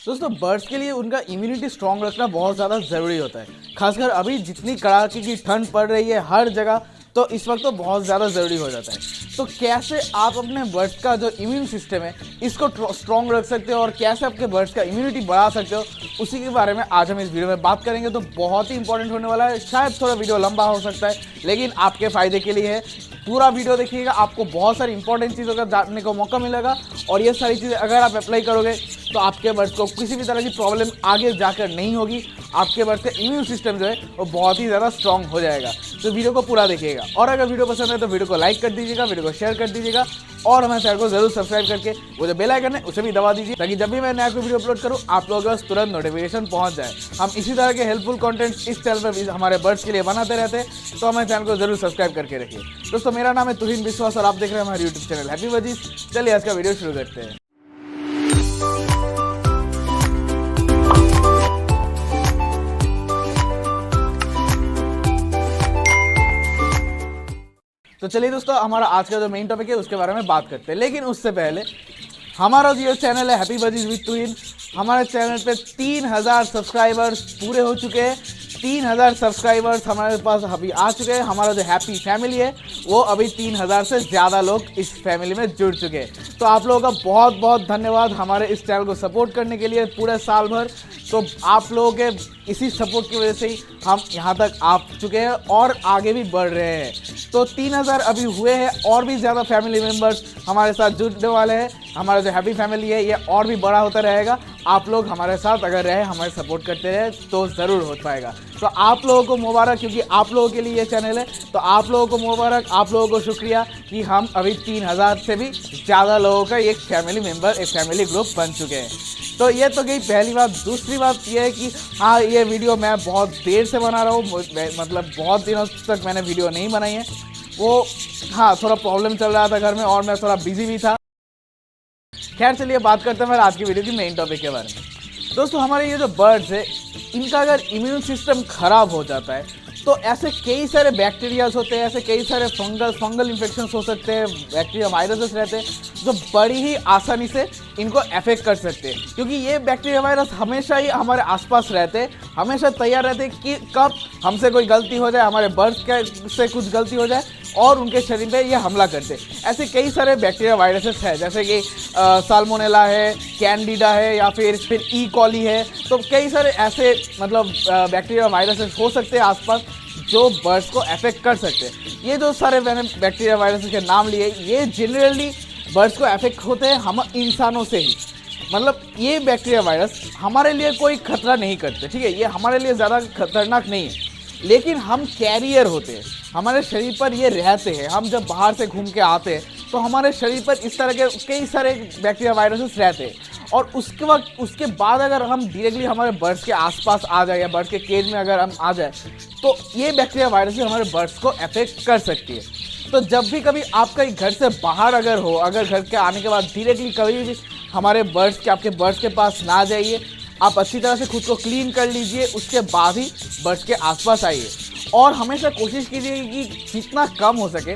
दोस्तों बर्ड्स के लिए उनका इम्यूनिटी स्ट्रांग रखना बहुत ज़्यादा ज़रूरी होता है, खासकर अभी जितनी कड़ाके की ठंड पड़ रही है हर जगह, तो इस वक्त तो बहुत ज़्यादा ज़रूरी हो जाता है। तो कैसे आप अपने बर्ड्स का जो इम्यून सिस्टम है इसको स्ट्रांग रख सकते हो और कैसे आपके बर्ड्स का इम्यूनिटी बढ़ा सकते हो, उसी के बारे में आज हम इस वीडियो में बात करेंगे। तो बहुत ही इंपॉर्टेंट होने वाला है, शायद थोड़ा वीडियो लंबा हो सकता है लेकिन आपके फ़ायदे के लिए है। पूरा वीडियो देखिएगा, आपको बहुत सारी इंपॉर्टेंट चीज़ों का जानने को मौका मिलेगा और ये सारी चीज़ें अगर आप अप्लाई करोगे तो आपके बर्ड्स को किसी भी तरह की प्रॉब्लम आगे जाकर नहीं होगी। आपके बर्ड्स का इम्यून सिस्टम जो है वो बहुत ही ज़्यादा स्ट्रांग हो जाएगा। तो वीडियो को पूरा देखिएगा और अगर वीडियो पसंद है तो वीडियो को लाइक कर दीजिएगा, वीडियो को शेयर कर दीजिएगा और हमारे चैनल को जरूर सब्सक्राइब करके वो जो बेल आइकन है उसे भी दबा दीजिए ताकि जब भी मैं नया कोई वीडियो अपलोड करूँ आप लोगों के पास तुरंत नोटिफिकेशन पहुंच जाए। हम इसी तरह के हेल्पफुल कंटेंट इस चैनल पर हमारे बर्ड्स के लिए बनाते रहते हैं, तो हमारे चैनल को जरूर सब्सक्राइब करके रखिए। दोस्तों मेरा नाम है तुहिन विश्वास और आप देख रहे हैं हमारे यूट्यूब चैनल हैप्पी बजीज। चलिए आज का वीडियो शुरू करते हैं। तो चलिए दोस्तों हमारा आज का जो मेन टॉपिक है उसके बारे में बात करते हैं, लेकिन उससे पहले हमारा जो चैनल है हैप्पी बजीज विद तुहिन, हमारे चैनल पे 3000 सब्सक्राइबर्स पूरे हो चुके हैं। 3000 सब्सक्राइबर्स हमारे पास अभी आ चुके हैं। हमारा जो हैप्पी फैमिली है वो अभी 3000 से ज़्यादा लोग इस फैमिली में जुड़ चुके हैं। तो आप लोगों का बहुत बहुत धन्यवाद हमारे इस चैनल को सपोर्ट करने के लिए पूरे साल भर। तो आप लोगों के इसी सपोर्ट की वजह से ही हम यहाँ तक आ चुके हैं और आगे भी बढ़ रहे हैं। तो 3000 अभी हुए हैं और भी ज़्यादा फैमिली मेम्बर्स हमारे साथ जुड़ने वाले हैं। हमारा जो हैप्पी फैमिली है ये और भी बड़ा होता रहेगा। आप लोग हमारे साथ अगर रहे, हमारे सपोर्ट करते रहे तो ज़रूर हो पाएगा। तो आप लोगों को मुबारक, क्योंकि आप लोगों के लिए ये चैनल है। तो आप लोगों को मुबारक, आप लोगों को शुक्रिया कि हम अभी 3000 से भी ज़्यादा लोगों का एक फैमिली मेम्बर, एक फैमिली ग्रुप बन चुके हैं। तो ये तो गई पहली बात। दूसरी बात ये है कि हाँ, ये वीडियो मैं बहुत देर से बना रहा हूँ, मतलब बहुत दिनों तक मैंने वीडियो नहीं बनाई है। वो हाँ, थोड़ा प्रॉब्लम चल रहा था घर में और मैं थोड़ा बिजी भी था। खैर चलिए बात करते हैं मेरे आज की वीडियो की मेन टॉपिक के बारे में। दोस्तों हमारे ये जो बर्ड्स है इनका अगर इम्यून सिस्टम खराब हो जाता है तो ऐसे कई सारे बैक्टीरियाज होते हैं, ऐसे कई सारे फंगल इन्फेक्शंस हो सकते हैं, बैक्टीरिया वायरसेस रहते हैं जो बड़ी ही आसानी से इनको अफेक्ट कर सकते हैं। क्योंकि ये बैक्टीरिया वायरस हमेशा ही हमारे आसपास रहते हैं, हमेशा तैयार रहते हैं कि कब हमसे कोई गलती हो जाए, हमारे बर्ड्स से कुछ गलती हो जाए और उनके शरीर पे ये हमला करते हैं। ऐसे कई सारे बैक्टीरिया वायरसेस हैं, जैसे कि साल्मोनेला है, कैंडिडा है या फिर ई कॉली है। तो कई सारे ऐसे मतलब बैक्टीरिया वायरसेस हो सकते हैं आसपास जो बर्ड्स को अफेक्ट कर सकते हैं। ये जो सारे मैंने बैक्टीरिया वायरसेस के नाम लिए ये जनरली बर्ड्स को अफेक्ट होते हैं हम इंसानों से ही। मतलब ये बैक्टीरिया वायरस हमारे लिए कोई खतरा नहीं करते, ठीक है, ये हमारे लिए ज़्यादा खतरनाक नहीं है, लेकिन हम कैरियर होते हैं, हमारे शरीर पर ये रहते हैं। हम जब बाहर से घूम के आते हैं तो हमारे शरीर पर इस तरह के कई सारे बैक्टीरिया वायरसेस रहते हैं और उसके बाद अगर हम डायरेक्टली हमारे बर्ड्स के आसपास आ जाए या बर्ड्स के केज में अगर हम आ जाए तो ये बैक्टीरिया वायरसेस हमारे बर्ड्स को अफेक्ट कर सकती है। तो जब भी कभी आप कहीं घर से बाहर अगर हो, अगर घर के आने के बाद डायरेक्टली कभी भी हमारे आपके बर्ड्स के पास ना जाइए, आप अच्छी तरह से खुद को क्लीन कर लीजिए, उसके बाद ही बर्ड्स के आसपास आइए। और हमेशा कोशिश कीजिए कि जितना कम हो सके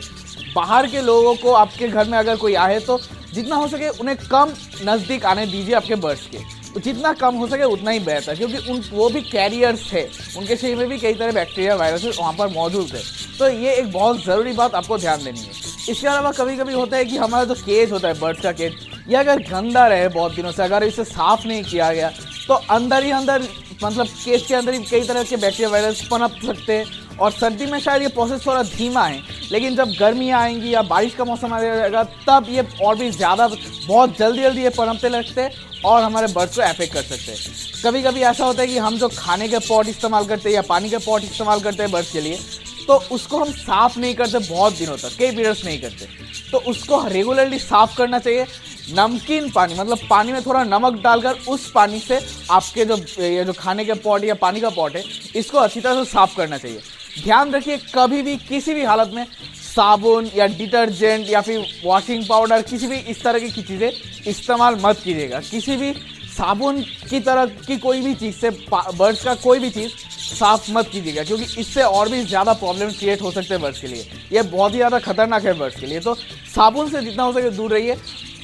बाहर के लोगों को आपके घर में अगर कोई आए तो जितना हो सके उन्हें कम नज़दीक आने दीजिए आपके बर्ड्स के। तो जितना कम हो सके उतना ही बेहतर, क्योंकि वो भी कैरियर्स थे, उनके शरीर में भी कई तरह बैक्टीरिया वायरसेस वहाँ पर मौजूद थे। तो ये एक बहुत ज़रूरी बात आपको ध्यान देनी है। इसके अलावा कभी कभी होता है कि हमारा जो केज होता है, बर्ड्स का केज, ये अगर गंदा रहे बहुत दिनों से, अगर इसे साफ़ नहीं किया गया तो अंदर ही अंदर मतलब केज के अंदर ही कई तरह के बैक्टीरिया वायरस पनप सकते हैं। और सर्दी में शायद ये प्रोसेस थोड़ा धीमा है, लेकिन जब गर्मियाँ आएंगी या बारिश का मौसम आ जाएगा तब ये और भी ज़्यादा बहुत जल्दी ये पनपते लगते हैं और हमारे बर्ड्स को अफेक्ट कर सकते हैं। कभी कभी ऐसा होता है कि हम जो खाने के पॉट इस्तेमाल करते हैं या पानी के पॉट इस्तेमाल करते हैं बर्ड्स के लिए, तो उसको हम साफ़ नहीं करते बहुत दिनों तक, कई पीरियड्स नहीं करते। तो उसको रेगुलरली साफ़ करना चाहिए। नमकीन पानी, मतलब पानी में थोड़ा नमक डालकर उस पानी से आपके ये जो खाने के पॉट या पानी का पॉट है इसको अच्छी तरह से साफ़ करना चाहिए। ध्यान रखिए कभी भी किसी भी हालत में साबुन या डिटर्जेंट या फिर वॉशिंग पाउडर किसी भी इस तरह की चीज़ें इस्तेमाल मत कीजिएगा। किसी भी साबुन की तरह की कोई भी चीज़ से बर्ड्स का कोई भी चीज़ साफ मत कीजिएगा, क्योंकि इससे और भी ज़्यादा प्रॉब्लम क्रिएट हो सकते हैं बर्ड्स के लिए। ये बहुत ही ज़्यादा खतरनाक है बर्ड्स के लिए। तो साबुन से जितना हो सके दूर रहिए।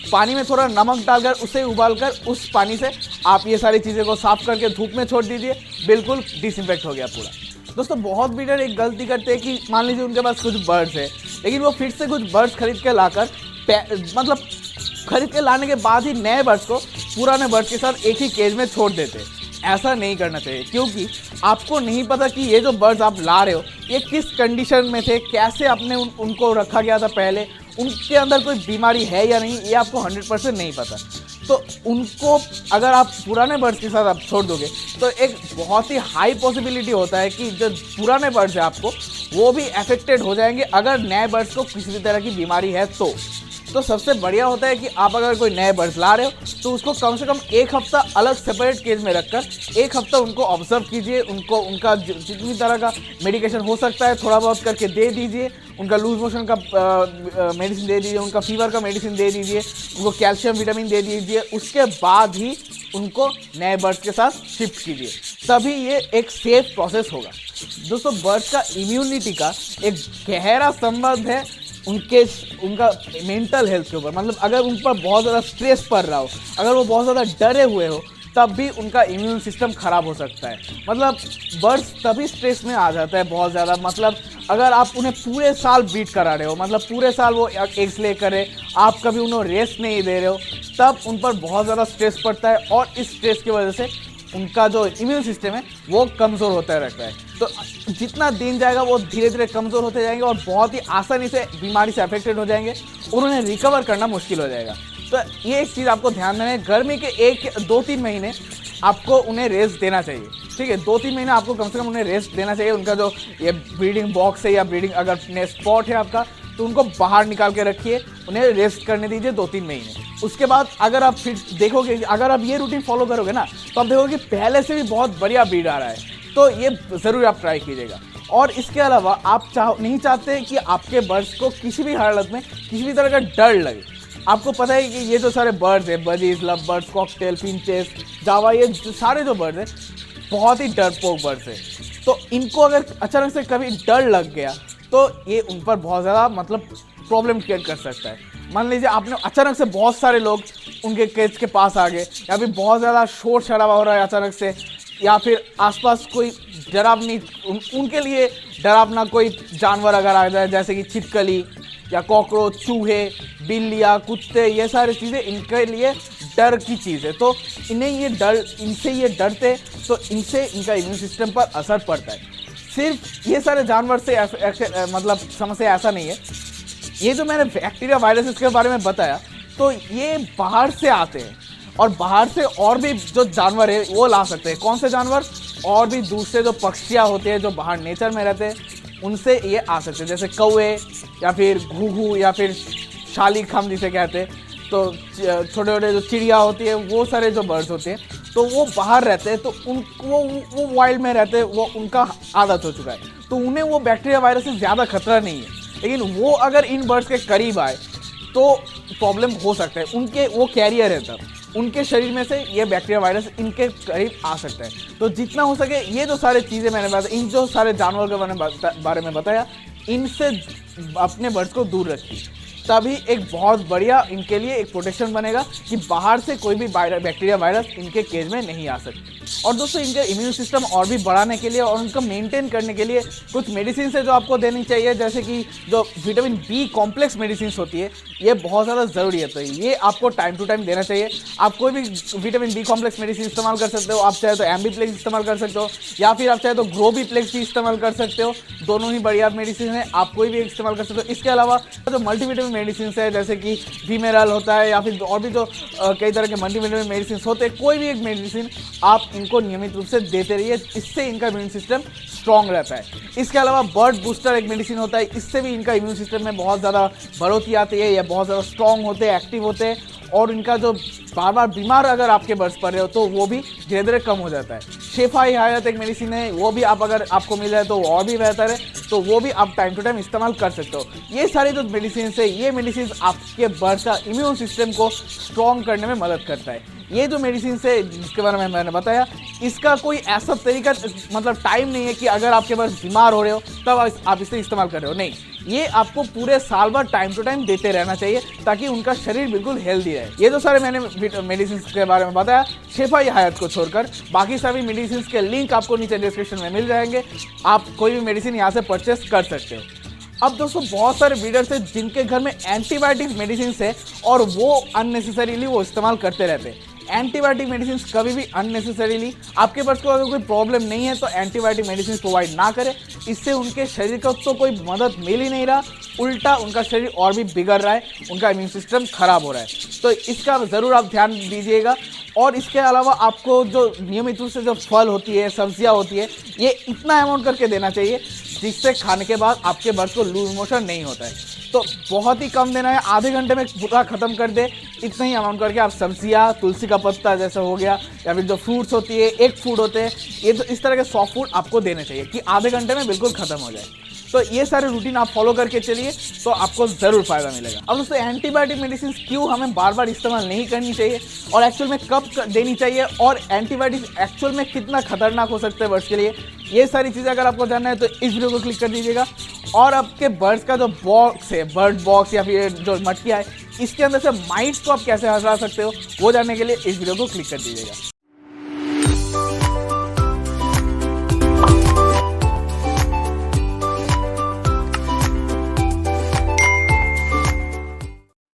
पानी में थोड़ा नमक डालकर उसे उबालकर उस पानी से आप ये सारी चीज़ें को साफ करके धूप में छोड़ दीजिए, बिल्कुल डिसइंफेक्ट हो गया पूरा। दोस्तों बहुत ब्रीडर एक गलती करते हैं कि मान लीजिए उनके पास कुछ बर्ड्स है, लेकिन वो फिर से कुछ बर्ड्स खरीद के लाकर मतलब खरीद के लाने के बाद ही नए बर्ड्स को पुराने बर्ड्स के साथ एक ही केज में छोड़ देते हैं। ऐसा नहीं करना चाहिए, क्योंकि आपको नहीं पता कि ये जो बर्ड्स आप ला रहे हो ये किस कंडीशन में थे, कैसे आपने उनको रखा गया था पहले, उनके अंदर कोई बीमारी है या नहीं, ये आपको 100% नहीं पता। तो उनको अगर आप पुराने बर्ड्स के साथ आप छोड़ दोगे तो एक बहुत ही हाई पॉसिबिलिटी होता है कि जो पुराने बर्ड्स हैं आपको वो भी अफेक्टेड हो जाएंगे अगर नए बर्ड्स को किसी भी तरह की बीमारी है तो सबसे बढ़िया होता है कि आप अगर कोई नए बर्ड्स ला रहे हो तो उसको कम से कम एक हफ्ता अलग सेपरेट केज में रखकर एक हफ्ता उनको ऑब्जर्व कीजिए, उनका जितनी तरह का मेडिकेशन हो सकता है थोड़ा बहुत करके दे दीजिए, उनका लूज मोशन का मेडिसिन दे दीजिए, उनका फीवर का मेडिसिन दे दीजिए, उनको कैल्शियम विटामिन दे दीजिए, उसके बाद ही उनको नए बर्ड्स के साथ शिफ्ट कीजिए, तभी ये एक सेफ प्रोसेस होगा। दोस्तों बर्ड्स का इम्यूनिटी का एक गहरा संबंध है उनका मेंटल हेल्थ के ऊपर। मतलब अगर उन पर बहुत ज़्यादा स्ट्रेस पड़ रहा हो, अगर वो बहुत ज़्यादा डरे हुए हो, तब भी उनका इम्यून सिस्टम ख़राब हो सकता है। मतलब बर्ड्स तभी स्ट्रेस में आ जाता है बहुत ज़्यादा, मतलब अगर आप उन्हें पूरे साल बीट करा रहे हो, मतलब पूरे साल वो एग्स ले करे, आप कभी उन्हें रेस्ट नहीं दे रहे हो, तब उन पर बहुत ज़्यादा स्ट्रेस पड़ता है और इस स्ट्रेस की वजह से उनका जो इम्यून सिस्टम है वो कमज़ोर होता रहता है। तो जितना दिन जाएगा वो धीरे धीरे कमज़ोर होते जाएंगे और बहुत ही आसानी से बीमारी से अफेक्टेड हो जाएंगे और उन्हें रिकवर करना मुश्किल हो जाएगा। तो ये एक चीज़ आपको ध्यान देना है, गर्मी के 2-3 महीने आपको उन्हें रेस्ट देना चाहिए, ठीक है। 2-3 महीने आपको कम से कम उन्हें रेस्ट देना चाहिए। उनका जो ये ब्रीडिंग बॉक्स है या ब्रीडिंग अगर नेस्ट स्पॉट है आपका, तो उनको बाहर निकाल के रखिए, उन्हें रेस्ट करने दीजिए 2-3 महीने। उसके बाद अगर आप फिर देखोगे, अगर आप ये रूटीन फॉलो करोगे ना, तो आप देखोगे कि पहले से भी बहुत बढ़िया ब्रीड आ रहा है। तो ये ज़रूर आप ट्राई कीजिएगा। और इसके अलावा आप नहीं चाहते कि आपके बर्ड्स को किसी भी हालत में किसी भी तरह का डर लगे। आपको पता है कि ये जो सारे बर्ड्स हैं, budgies, love birds, cockatiel, finches, Java, ये सारे जो बर्ड्स हैं बहुत ही डरपोक बर्ड्स हैं। तो इनको अगर अचानक से कभी डर लग गया तो ये उन पर बहुत ज़्यादा मतलब प्रॉब्लम क्रिएट कर सकता है। मान लीजिए आपने अचानक से बहुत सारे लोग उनके केज के पास आ गए, या फिर बहुत ज़्यादा शोर शराबा हो रहा है अचानक से, या फिर आसपास कोई डरावनी उनके लिए डरावना कोई जानवर अगर आ जाए, जैसे कि छिपकली या कॉकरोच, चूहे, बिल्लियाँ, कुत्ते, ये सारी चीज़ें इनके लिए डर की चीज़ है। तो इनसे ये डरते, तो इनसे इनका इम्यून सिस्टम पर असर पड़ता है। सिर्फ ये सारे जानवर से मतलब समस्या ऐसा नहीं है। ये जो मैंने बैक्टीरिया वायरसेस के बारे में बताया, तो ये बाहर से आते हैं और बाहर से और भी जो जानवर है वो ला सकते हैं। कौन से जानवर? और भी दूसरे जो पक्षियाँ होते हैं जो बाहर नेचर में रहते हैं, उनसे ये आ सकते हैं, जैसे कौवे या फिर घुघू या फिर शालिक हम जिसे कहते हैं। तो छोटे छोटे जो चिड़िया होती है, वो सारे जो बर्ड्स होते हैं, तो वो बाहर रहते हैं, तो वो वाइल्ड में रहते हैं, वो उनका आदत हो चुका है, तो उन्हें वो बैक्टीरिया वायरस से ज़्यादा खतरा नहीं है। लेकिन वो अगर इन बर्ड्स के करीब आए तो प्रॉब्लम हो सकता है, उनके वो कैरियर है, तब उनके शरीर में से ये बैक्टीरिया वायरस इनके करीब आ सकता है। तो जितना हो सके ये जो सारे चीज़ें मैंने बताया, इन जो सारे जानवर के बारे में बताया, इनसे अपने बर्ड्स को दूर रखिए, तभी एक बहुत बढ़िया इनके लिए एक प्रोटेक्शन बनेगा कि बाहर से कोई भी बैक्टीरिया वायरस इनके केज में नहीं आ सकती। और दोस्तों इनके इम्यून सिस्टम और भी बढ़ाने के लिए और उनको मेंटेन करने के लिए कुछ मेडिसिन है जो आपको देनी चाहिए, जैसे कि जो विटामिन बी कॉम्प्लेक्स मेडिसिन होती है, ये बहुत ज़्यादा ज़रूरी है। तो ये आपको टाइम टू टाइम देना चाहिए। आप कोई भी विटामिन बी कॉम्प्लेक्स मेडिसिन इस्तेमाल कर सकते हो। आप चाहे तो एम्बीप्लेक्स इस्तेमाल कर सकते हो, या फिर आप चाहे तो ग्रोबीप्लेक्स भी इस्तेमाल कर सकते हो। दोनों ही बढ़िया मेडिसिन है, आप कोई भी इस्तेमाल कर सकते हो। इसके अलावा जो मल्टीविटामिन मेडिसिन है, जैसे कि वीमेरल होता है, या फिर और भी जो कई तरह के मल्टीविटामिन मेडिसिन होते हैं, कोई भी एक मेडिसिन आप इनको नियमित रूप से देते रहिए, इससे इनका इम्यून सिस्टम स्ट्रॉन्ग रहता है। इसके अलावा बर्ड बूस्टर एक मेडिसिन होता है, इससे भी इनका इम्यून सिस्टम में बहुत ज़्यादा बढ़ोतरी आती है, या बहुत ज़्यादा स्ट्रॉन्ग होते हैं, एक्टिव होते हैं, और इनका जो बार बार बीमार अगर आपके बर्ड्स पड़ रहे हो तो वो भी धीरे धीरे कम हो जाता है। शेफा ई हयात एक मेडिसिन है, वो भी आप अगर आपको मिल जाए तो और भी बेहतर है, तो वो भी आप टाइम टू टाइम इस्तेमाल कर सकते हो। ये सारी जो मेडिसिन है, ये मेडिसिन आपके बर्ड्स का इम्यून सिस्टम को स्ट्रॉन्ग करने में मदद करता है। ये जो मेडिसिन है जिसके बारे में मैंने बताया, इसका कोई ऐसा तरीका मतलब टाइम नहीं है कि अगर आपके बर्ड्स बीमार हो रहे हो तब आप इसे इस्तेमाल कर रहे हो, नहीं। ये आपको पूरे साल भर टाइम टू टाइम देते रहना चाहिए ताकि उनका शरीर बिल्कुल हेल्दी रहे। ये तो सारे मैंने मेडिसिन के बारे में बताया, शिफाई हयात को छोड़कर। बाकी सभी मेडिसिन के लिंक आपको नीचे डिस्क्रिप्शन में मिल जाएंगे, आप कोई भी मेडिसिन यहाँ से परचेस कर सकते हो। अब दोस्तों बहुत सारे रीडर्स हैं जिनके घर में एंटीबायोटिक मेडिसिन है और वो अननेसेसरीली वो इस्तेमाल करते रहते हैं। एंटीबायोटिक मेडिसिन कभी भी अननेसेसरीली, आपके पास को अगर कोई प्रॉब्लम नहीं है तो एंटीबायोटिक मेडिसिन प्रोवाइड ना करें। इससे उनके शरीर को तो कोई मदद मिल ही नहीं रहा, उल्टा उनका शरीर और भी बिगड़ रहा है, उनका इम्यून सिस्टम खराब हो रहा है। तो इसका ज़रूर आप ध्यान दीजिएगा। और इसके अलावा आपको जो नियमित रूप से जो फल होती है, सब्जियां होती है, ये इतना अमाउंट करके देना चाहिए जिससे खाने के बाद आपके बर्थ को लूज मोशन नहीं होता है। तो बहुत ही कम देना है, आधे घंटे में पूरा ख़त्म कर दे, इतना ही अमाउंट करके आप सब्जियां, तुलसी का पत्ता जैसा हो गया, या फिर जो फ्रूट्स होती है, एग फूड होते हैं, ये तो इस तरह के सॉफ्ट फूड आपको देने चाहिए कि आधे घंटे में बिल्कुल ख़त्म हो जाए। तो ये सारे रूटीन आप फॉलो करके चलिए तो आपको ज़रूर फायदा मिलेगा। अब दोस्तों एंटीबायोटिक मेडिसिन क्यों हमें बार बार इस्तेमाल नहीं करनी चाहिए और एक्चुअल में कब देनी चाहिए और एंटीबायोटिक एक्चुअल में कितना खतरनाक हो सकते हैं बर्ड्स के लिए, ये सारी चीज़ें अगर आपको जानना है तो इस वीडियो को क्लिक कर दीजिएगा। और आपके बर्ड्स का जो बॉक्स है, बर्ड बॉक्स या फिर जो मटकिया है, इसके अंदर से माइट्स को आप कैसे हटा सकते हो वो जानने के लिए इस वीडियो को क्लिक कर दीजिएगा।